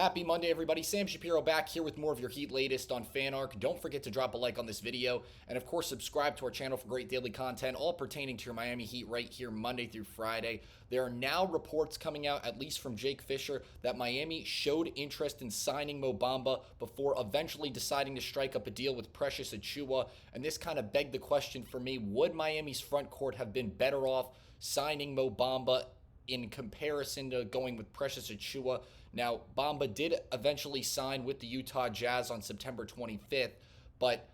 Happy Monday, everybody. Sam Shapiro back here with more of your Heat latest on FanArc. Don't forget to drop a like on this video, and of course, subscribe to our channel for great daily content, all pertaining to your Miami Heat right here Monday through Friday. There are now reports coming out, at least from Jake Fisher, that Miami showed interest in signing Mo Bamba before eventually deciding to strike up a deal with Precious Achiuwa, and this kind of begged the question for me, would Miami's front court have been better off signing Mo Bamba in comparison to going with Precious Achiuwa? Now, Bamba did eventually sign with the Utah Jazz on September 25th, but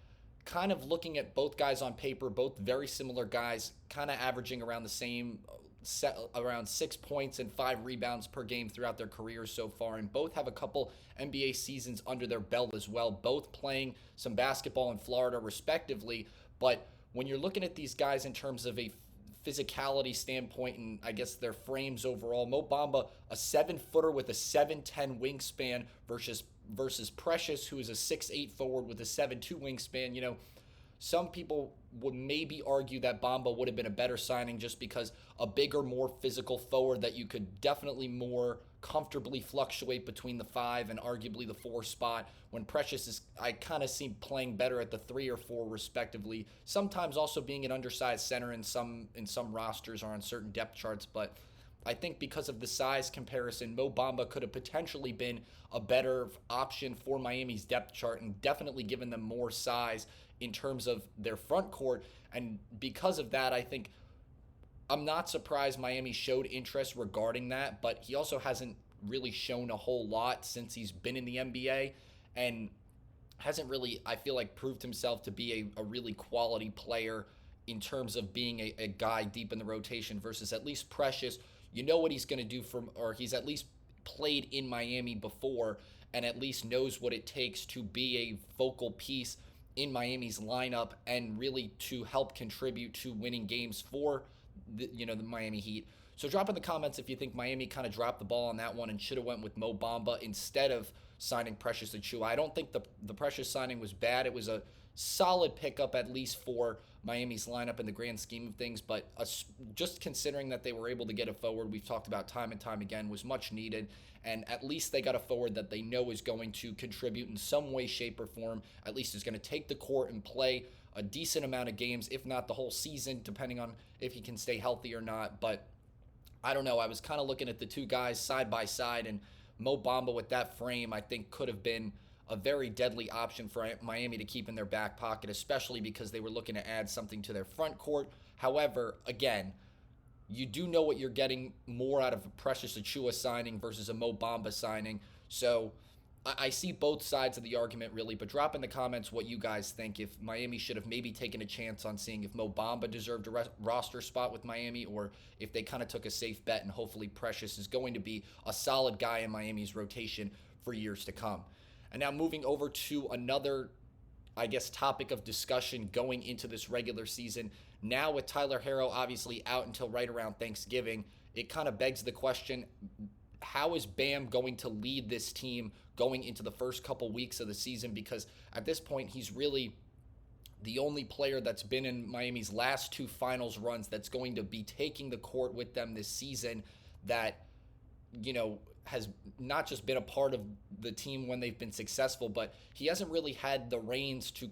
kind of looking at both guys on paper, both very similar guys, kind of averaging around the same, around 6 points and 5 rebounds per game throughout their careers so far, and both have a couple NBA seasons under their belt as well, both playing some basketball in Florida respectively. But when you're looking at these guys in terms of a physicality standpoint and I guess their frames overall, Mo Bamba, a 7-footer with a 7'10 wingspan versus Precious, who is a 6'8 forward with a 7'2 wingspan. Some people would maybe argue that Bamba would have been a better signing just because a bigger, more physical forward that you could definitely more comfortably fluctuate between the 5 and arguably the 4 spot, when Precious is, I kind of see playing better at the 3 or 4 respectively, sometimes also being an undersized center in some rosters or on certain depth charts. But I think because of the size comparison, Mo Bamba could have potentially been a better option for Miami's depth chart and definitely given them more size in terms of their front court. And because of that, I think I'm not surprised Miami showed interest regarding that, but he also hasn't really shown a whole lot since he's been in the NBA and hasn't really, I feel like, proved himself to be a really quality player in terms of being a guy deep in the rotation versus at least Precious. You know what he's going to do or he's at least played in Miami before and at least knows what it takes to be a focal piece in Miami's lineup and really to help contribute to winning games for the Miami Heat. So drop in the comments if you think Miami kind of dropped the ball on that one and should have went with Mo Bamba instead of signing Precious Achiuwa. I don't think the Precious signing was bad. It was a solid pickup, at least for Miami's lineup in the grand scheme of things, but just considering that they were able to get a forward we've talked about time and time again was much needed, and at least they got a forward that they know is going to contribute in some way, shape, or form, at least is going to take the court and play a decent amount of games, if not the whole season, depending on if he can stay healthy or not. But I don't know. I was kind of looking at the two guys side by side, and Mo Bamba with that frame, I think, could have been a very deadly option for Miami to keep in their back pocket, especially because they were looking to add something to their front court. However, again, you do know what you're getting more out of a Precious Achiuwa signing versus a Mo Bamba signing. So I see both sides of the argument, really, but drop in the comments what you guys think. If Miami should have maybe taken a chance on seeing if Mo Bamba deserved a roster spot with Miami, or if they kind of took a safe bet and hopefully Precious is going to be a solid guy in Miami's rotation for years to come. And now moving over to another, I guess, topic of discussion going into this regular season. Now with Tyler Herro obviously out until right around Thanksgiving, it kind of begs the question, how is Bam going to lead this team going into the first couple weeks of the season? Because at this point, he's really the only player that's been in Miami's last 2 finals runs that's going to be taking the court with them this season, that, has not just been a part of the team when they've been successful, but he hasn't really had the reins to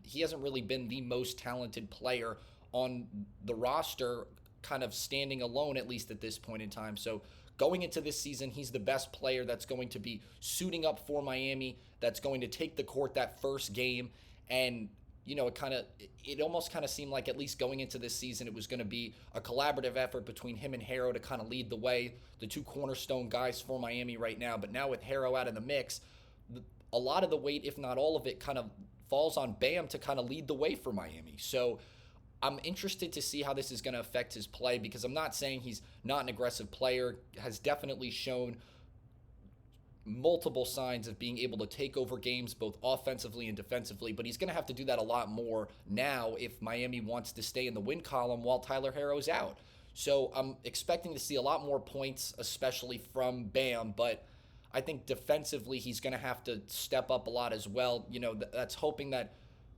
he hasn't really been the most talented player on the roster, kind of standing alone, at least at this point in time. So going into this season, he's the best player that's going to be suiting up for Miami, that's going to take the court that first game. And it almost kind of seemed like, at least going into this season, it was going to be a collaborative effort between him and Herro to kind of lead the way, the 2 cornerstone guys for Miami right now. But now with Herro out of the mix, a lot of the weight, if not all of it, kind of falls on Bam to kind of lead the way for Miami. So I'm interested to see how this is going to affect his play, because I'm not saying he's not an aggressive player, has definitely shown multiple signs of being able to take over games both offensively and defensively, but he's going to have to do that a lot more now if Miami wants to stay in the win column while Tyler Herro's out. So I'm expecting to see a lot more points, especially from Bam, but I think defensively he's going to have to step up a lot as well. That's hoping that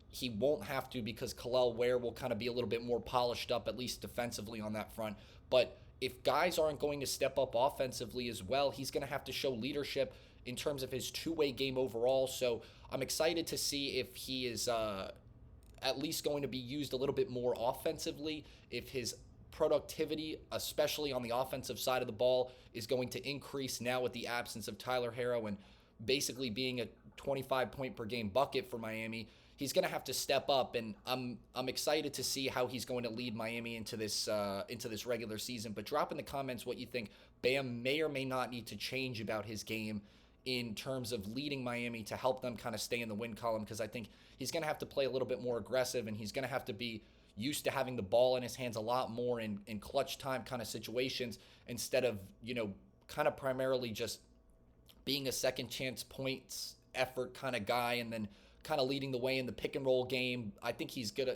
he won't have to, because Kel'el Ware will kind of be a little bit more polished up, at least defensively on that front. But if guys aren't going to step up offensively as well, he's going to have to show leadership in terms of his two-way game overall. So I'm excited to see if he is at least going to be used a little bit more offensively, if his productivity, especially on the offensive side of the ball, is going to increase now with the absence of Tyler Herro and basically being a 25 point per game bucket for Miami. He's going to have to step up, and I'm excited to see how he's going to lead Miami into this regular season. But drop in the comments what you think Bam may or may not need to change about his game in terms of leading Miami to help them kind of stay in the win column, because I think he's going to have to play a little bit more aggressive, and he's going to have to be used to having the ball in his hands a lot more in clutch time kind of situations, instead of, kind of primarily just being a second chance points effort kind of guy and then kind of leading the way in the pick and roll game. I think he's good,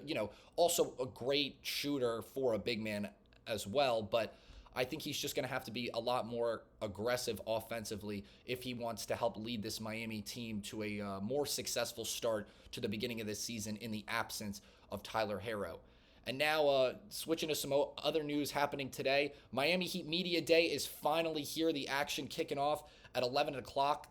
also a great shooter for a big man as well, but I think he's just going to have to be a lot more aggressive offensively if he wants to help lead this Miami team to a more successful start to the beginning of this season in the absence of Tyler Herro. And now switching to some other news happening today. Miami Heat Media Day is finally here. The action kicking off at 11 o'clock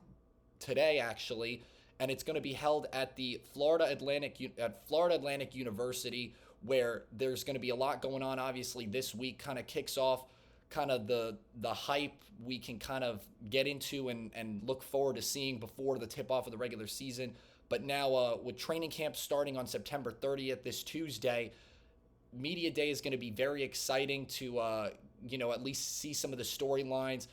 today, actually. And it's going to be held at the Florida Atlantic University, where there's going to be a lot going on. Obviously, this week kind of kicks off kind of the hype we can kind of get into and look forward to seeing before the tip-off of the regular season. But now with training camp starting on September 30th, this Tuesday, Media Day is going to be very exciting to, at least see some of the storylines,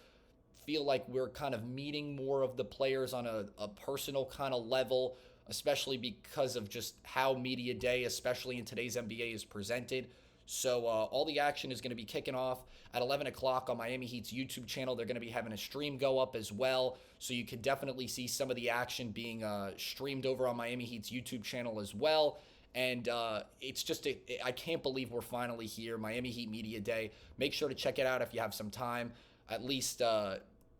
feel like we're kind of meeting more of the players on a personal kind of level, especially because of just how Media Day, especially in today's NBA, is presented. So all the action is going to be kicking off at 11 o'clock on Miami Heat's YouTube channel. They're going to be having a stream go up as well, so you can definitely see some of the action being streamed over on Miami Heat's YouTube channel as well. And it's just, I can't believe we're finally here, Miami Heat Media Day. Make sure to check it out if you have some time, at least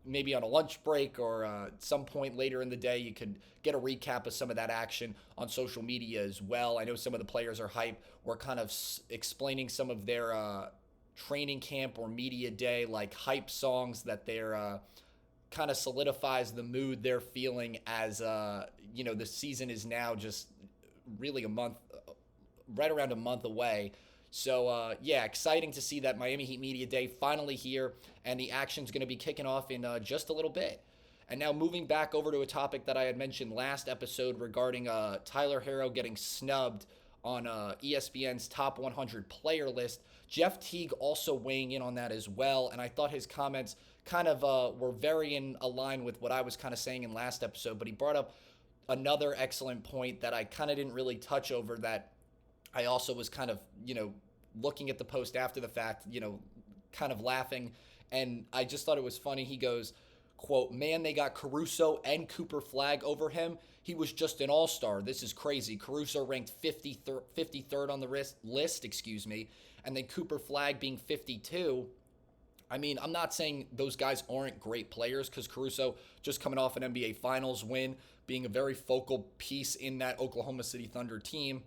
maybe on a lunch break or some point later in the day. You could get a recap of some of that action on social media as well. I know some of the players are hype. We're kind of explaining some of their training camp or media day, like hype songs that they're kind of solidifies the mood they're feeling as, the season is now just really right around a month away. So, exciting to see that Miami Heat Media Day finally here, and the action's going to be kicking off in just a little bit. And now moving back over to a topic that I had mentioned last episode regarding Tyler Herro getting snubbed on ESPN's top 100 player list. Jeff Teague also weighing in on that as well, and I thought his comments kind of were very in line with what I was kind of saying in last episode, but he brought up another excellent point that I kind of didn't really touch over, that I also was kind of, looking at the post after the fact, kind of laughing, and I just thought it was funny. He goes, quote, "Man, they got Caruso and Cooper Flagg over him. He was just an all-star. This is crazy. Caruso ranked 53rd on the list, and then Cooper Flagg being 52. I mean, I'm not saying those guys aren't great players, because Caruso just coming off an NBA Finals win, being a very focal piece in that Oklahoma City Thunder team.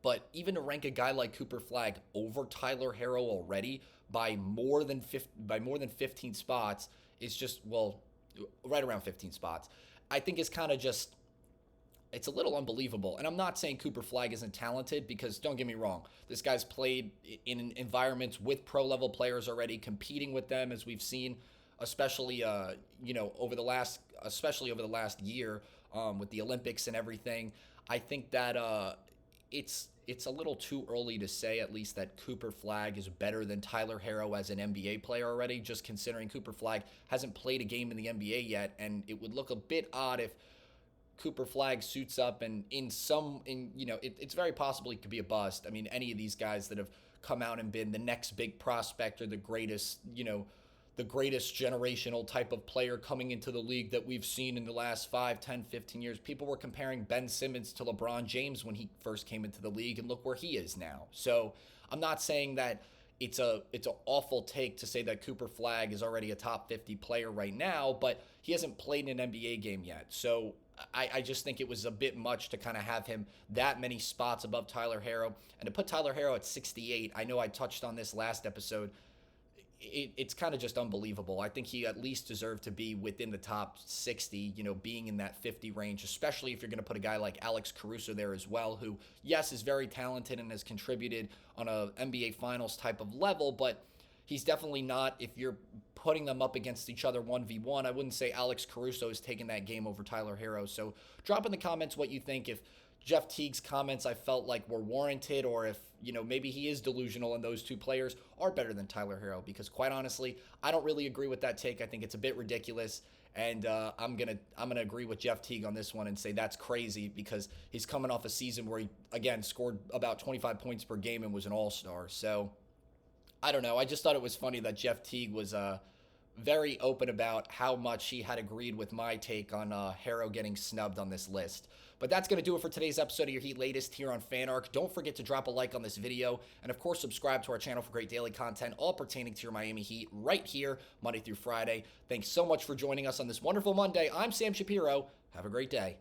But even to rank a guy like Cooper Flagg over Tyler Herro already by more than 15 spots is just, right around 15 spots, I think is kind of just, it's a little unbelievable. And I'm not saying Cooper Flagg isn't talented, because don't get me wrong, this guy's played in environments with pro-level players already, competing with them, as we've seen, especially over the last year with the Olympics and everything. I think that it's a little too early to say, at least, that Cooper Flagg is better than Tyler Herro as an NBA player already, just considering Cooper Flagg hasn't played a game in the NBA yet, and it would look a bit odd if Cooper Flagg suits up and it's very possible he could be a bust. I mean, any of these guys that have come out and been the next big prospect or the greatest generational type of player coming into the league that we've seen in the last 5, 10, 15 years. People were comparing Ben Simmons to LeBron James when he first came into the league, and look where he is now. So I'm not saying that it's an awful take to say that Cooper Flagg is already a top 50 player right now, but he hasn't played in an NBA game yet. So I just think it was a bit much to kind of have him that many spots above Tyler Herro. And to put Tyler Herro at 68, I know I touched on this last episode, it's kind of just unbelievable. I think he at least deserved to be within the top 60, being in that 50 range, especially if you're going to put a guy like Alex Caruso there as well, who, yes, is very talented and has contributed on a NBA Finals type of level, but he's definitely not, if you're putting them up against each other 1v1, I wouldn't say Alex Caruso is taking that game over Tyler Herro. So drop in the comments what you think, if Jeff Teague's comments I felt like were warranted, or if, maybe he is delusional and those two players are better than Tyler Herro, because quite honestly, I don't really agree with that take. I think it's a bit ridiculous, and I'm gonna agree with Jeff Teague on this one and say that's crazy, because he's coming off a season where he, again, scored about 25 points per game and was an all-star. So I don't know. I just thought it was funny that Jeff Teague was very open about how much he had agreed with my take on Herro getting snubbed on this list. But that's going to do it for today's episode of Your Heat Latest here on FanArc. Don't forget to drop a like on this video, and of course subscribe to our channel for great daily content, all pertaining to your Miami Heat right here, Monday through Friday. Thanks so much for joining us on this wonderful Monday. I'm Sam Shapiro. Have a great day.